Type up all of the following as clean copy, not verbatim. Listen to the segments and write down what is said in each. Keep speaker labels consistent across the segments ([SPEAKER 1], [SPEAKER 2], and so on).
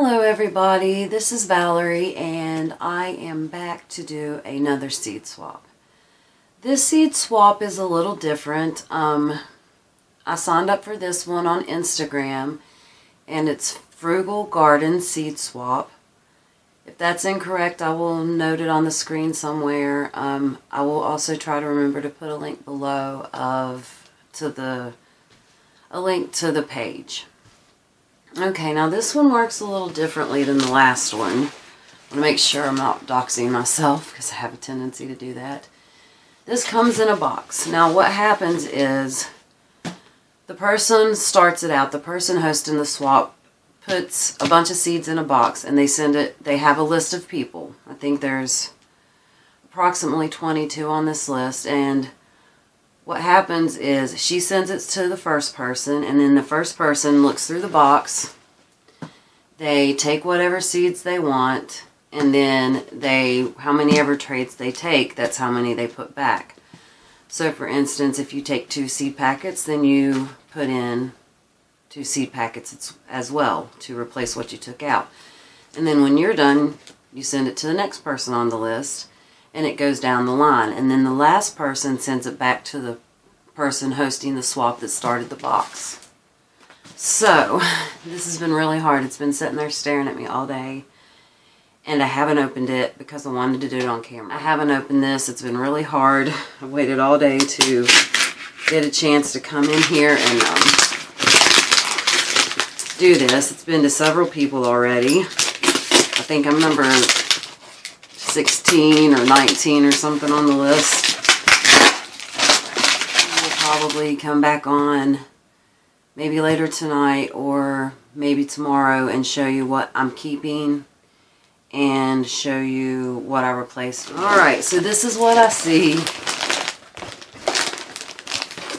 [SPEAKER 1] Hello everybody, this is Valerie and I am back to do another seed swap. This seed swap is a little different. I signed up for this one on Instagram and it's Frugal Garden Seed Swap. If that's incorrect, I will note it on the screen somewhere. I will also try to remember to put a link below a link to the page. Okay, now this one works a little differently than the last one. I want to make sure I'm not doxing myself because I have a tendency to do that. This comes in a box. Now what happens is the person starts it out, the person hosting the swap puts a bunch of seeds in a box and they send it, they have a list of people. I think there's approximately 22 on this list, and what happens is she sends it to the first person, and then the first person looks through the box. They take whatever seeds they want, and then how many ever trades they take, that's how many they put back. So for instance, if you take 2 seed packets, then you put in 2 seed packets as well to replace what you took out. And then when you're done, you send it to the next person on the list, and it goes down the line. And then the last person sends it back to the person hosting the swap that started the box. So, this has been really hard. It's been sitting there staring at me all day. And I haven't opened it because I wanted to do it on camera. I haven't opened this. It's been really hard. I waited all day to get a chance to come in here and do this. It's been to several people already. I think I'm number 16 or 19 or something on the list. We'll probably come back on maybe later tonight or maybe tomorrow and show you what I'm keeping and show you what I replaced. Alright, so this is what I see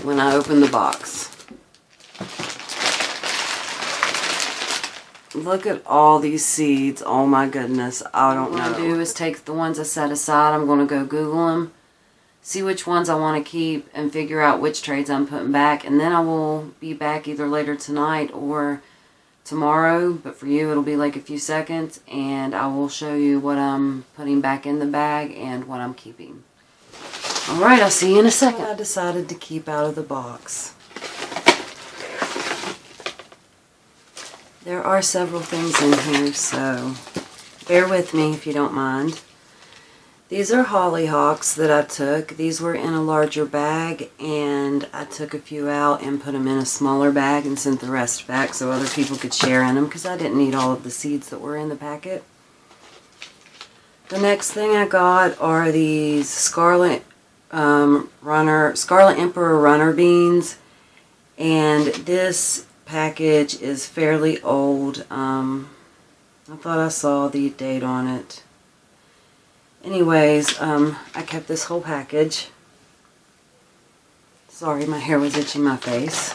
[SPEAKER 1] when I open the box. Look at all these seeds. Oh my goodness. I don't know. What I'm going to do is take the ones I set aside. I'm going to go Google them, see which ones I want to keep, and figure out which trades I'm putting back. And then I will be back either later tonight or tomorrow. But for you, it'll be like a few seconds. And I will show you what I'm putting back in the bag and what I'm keeping. Alright, I'll see you in a second. What I decided to keep out of the box. There are several things in here, so bear with me if you don't mind. These are Hollyhocks that I took. These were in a larger bag, and I took a few out and put them in a smaller bag and sent the rest back so other people could share in them because I didn't need all of the seeds that were in the packet. The next thing I got are these Scarlet Emperor runner beans, and this package is fairly old. I thought I saw the date on it. Anyways, I kept this whole package. Sorry, my hair was itching my face.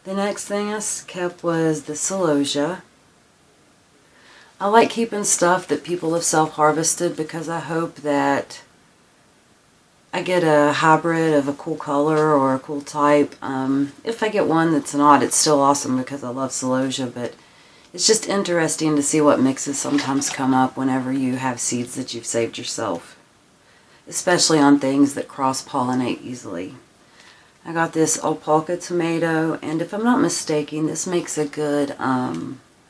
[SPEAKER 1] The next thing I kept was the Celosia. I like keeping stuff that people have self-harvested because I hope that I get a hybrid of a cool color or a cool type. If I get one that's not, it's still awesome because I love Celosia, but it's just interesting to see what mixes sometimes come up whenever you have seeds that you've saved yourself, especially on things that cross-pollinate easily. I got this Untitled Tomato, and if I'm not mistaken, this makes a good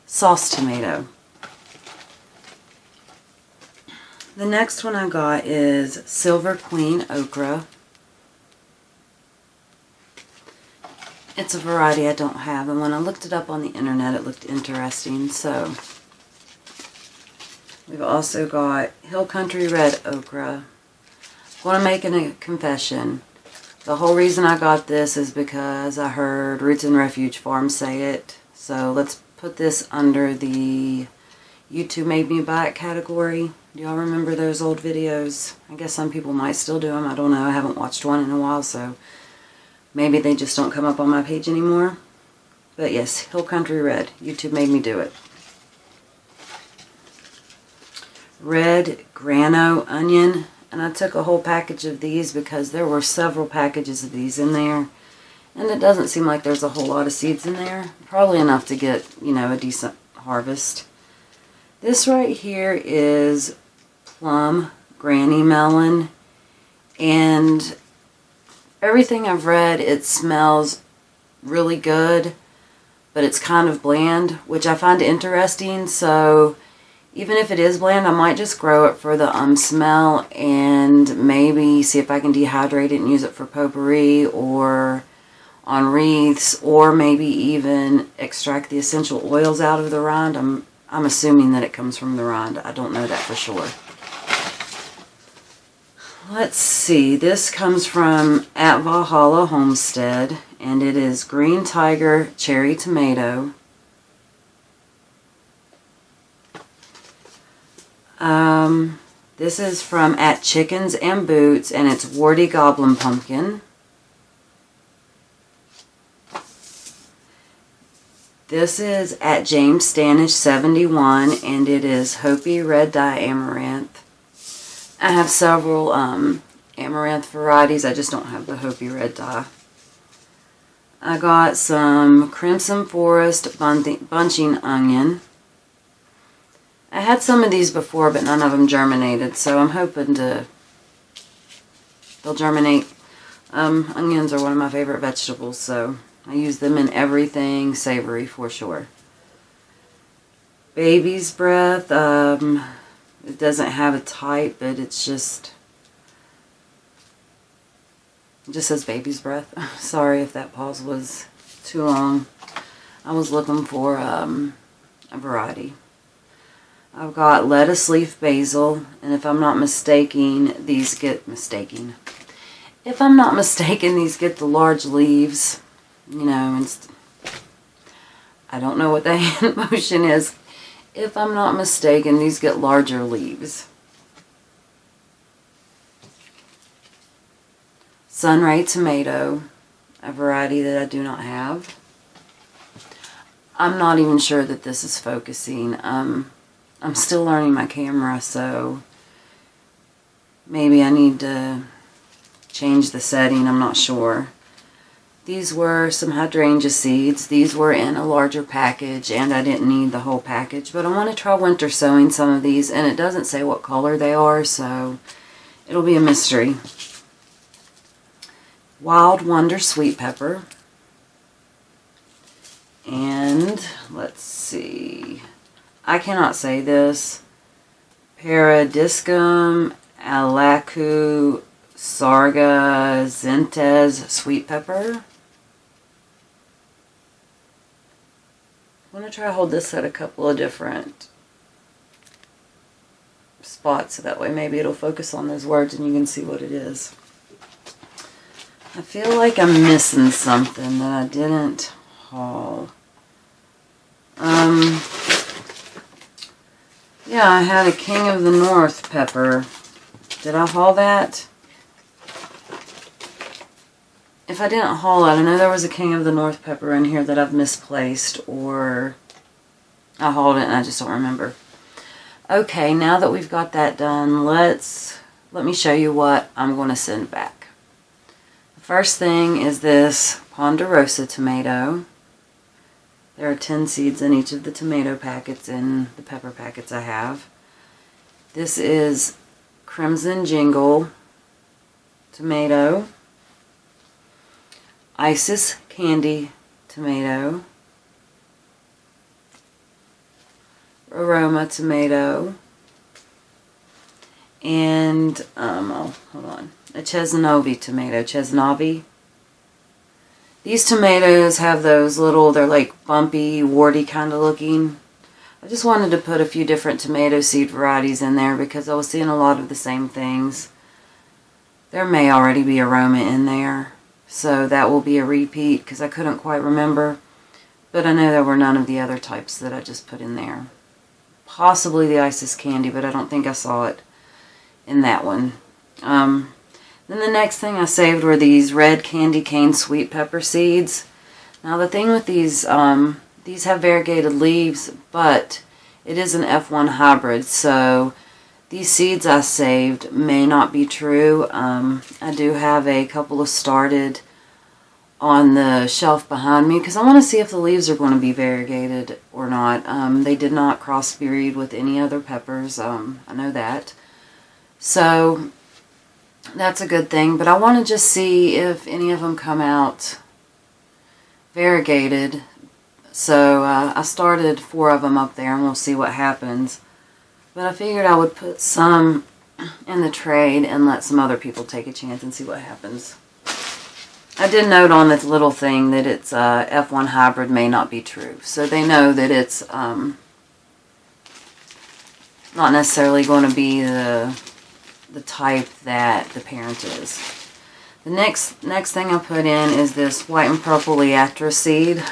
[SPEAKER 1] sauce tomato. The next one I got is Silver Queen Okra. It's a variety I don't have, and when I looked it up on the internet, it looked interesting. So we've also got Hill Country Red Okra. I want to make a confession. The whole reason I got this is because I heard Roots and Refuge Farm say it. So let's put this under the YouTube Made Me Buy It category. Do y'all remember those old videos? I guess some people might still do them. I don't know. I haven't watched one in a while, so maybe they just don't come up on my page anymore. But yes, Hill Country Red. YouTube made me do it. Red Grano Onion. And I took a whole package of these because there were several packages of these in there. And it doesn't seem like there's a whole lot of seeds in there. Probably enough to get, you know, a decent harvest. This right here is Plum Granny Melon, and everything I've read, it smells really good, but it's kind of bland, which I find interesting. So even if it is bland, I might just grow it for the smell and maybe see if I can dehydrate it and use it for potpourri or on wreaths, or maybe even extract the essential oils out of the rind. I'm assuming that it comes from the rind. I don't know that for sure. Let's see. This comes from at Valhalla Homestead, and it is Green Tiger Cherry Tomato. This is from at Chickens and Boots, and it's Warty Goblin Pumpkin. This is at James Stanish 71, and it is Hopi Red Dye Amaranth. I have several amaranth varieties. I just don't have the Hopi Red Dye. I got some Crimson Forest Bunching Onion. I had some of these before, but none of them germinated, so I'm hoping they'll germinate. Onions are one of my favorite vegetables, so I use them in everything savory for sure. Baby's Breath. It doesn't have a type, but it just says Baby's Breath. Sorry if that pause was too long. I was looking for a variety. I've got lettuce leaf basil, and if I'm not mistaken, these get the large leaves. You know, I don't know what the hand motion is. If I'm not mistaken, these get larger leaves. Sunray Tomato, a variety that I do not have. I'm not even sure that this is focusing. I'm still learning my camera, so maybe I need to change the setting. I'm not sure. These were some Hydrangea Seeds. These were in a larger package, and I didn't need the whole package. But I want to try winter sowing some of these, and it doesn't say what color they are, so it'll be a mystery. Wild Wonder Sweet Pepper. And let's see. I cannot say this. Paradiscum Alacu Sarga Zentes Sweet Pepper. I'm going to try to hold this at a couple of different spots so that way maybe it'll focus on those words and you can see what it is. I feel like I'm missing something that I didn't haul. Yeah, I had a King of the North pepper. Did I haul that? If I didn't haul it, I know there was a King of the North pepper in here that I've misplaced, or I hauled it and I just don't remember. Okay, now that we've got that done, let me show you what I'm going to send back. The first thing is this Ponderosa Tomato. There are 10 seeds in each of the tomato packets and the pepper packets I have. This is Crimson Jingle Tomato. Isis Candy Tomato. Aroma Tomato. And, hold on. A Chesnovi Tomato. Chesnovi. These tomatoes have those little, they're like bumpy, warty kind of looking. I just wanted to put a few different tomato seed varieties in there because I was seeing a lot of the same things. There may already be aroma in there, so that will be a repeat because I couldn't quite remember. But I know there were none of the other types that I just put in there. Possibly the Isis Candy, but I don't think I saw it in that one. Then the next thing I saved were these red candy cane sweet pepper seeds. Now the thing with these have variegated leaves, but it is an F1 hybrid, so these seeds I saved may not be true. I do have a couple of started on the shelf behind me because I want to see if the leaves are going to be variegated or were not. They did not crossbreed with any other peppers. I know that. So that's a good thing. But I want to just see if any of them come out variegated. So I started 4 of them up there, and we'll see what happens. But I figured I would put some in the trade and let some other people take a chance and see what happens. I did note on this little thing that it's F1 hybrid may not be true. So they know that it's not necessarily going to be the type that the parent is. The next thing I put in is this white and purple Liatra seed.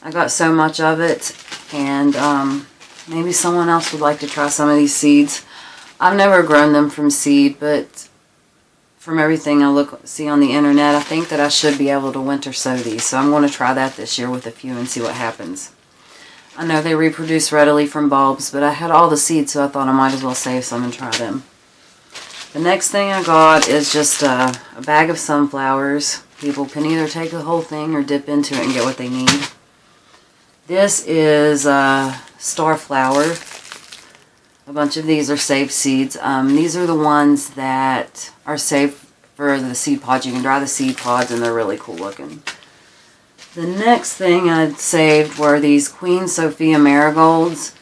[SPEAKER 1] I got so much of it, and maybe someone else would like to try some of these seeds. I've never grown them from seed, but from everything I see on the internet, I think that I should be able to winter sow these. So I'm going to try that this year with a few and see what happens. I know they reproduce readily from bulbs, but I had all the seeds, so I thought I might as well save some and try them. The next thing I got is just a bag of sunflowers. People can either take the whole thing or dip into it and get what they need. This is Starflower. A bunch of these are saved seeds. These are the ones that are saved for the seed pods. You can dry the seed pods, and they're really cool looking. The next thing I saved were these Queen Sofia Marigolds,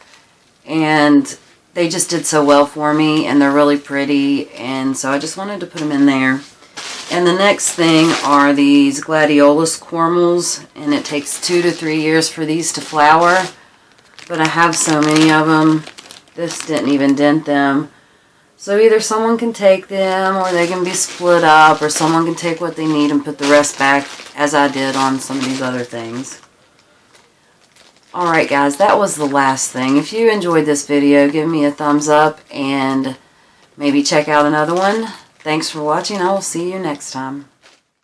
[SPEAKER 1] and they just did so well for me, and they're really pretty, and so I just wanted to put them in there. And the next thing are these Gladiolus Cormals, and it takes 2 to 3 years for these to flower, but I have so many of them. This didn't even dent them. So either someone can take them, or they can be split up, or someone can take what they need and put the rest back, as I did on some of these other things. Alright guys, that was the last thing. If you enjoyed this video, give me a thumbs up, and maybe check out another one. Thanks for watching. I will see you next time.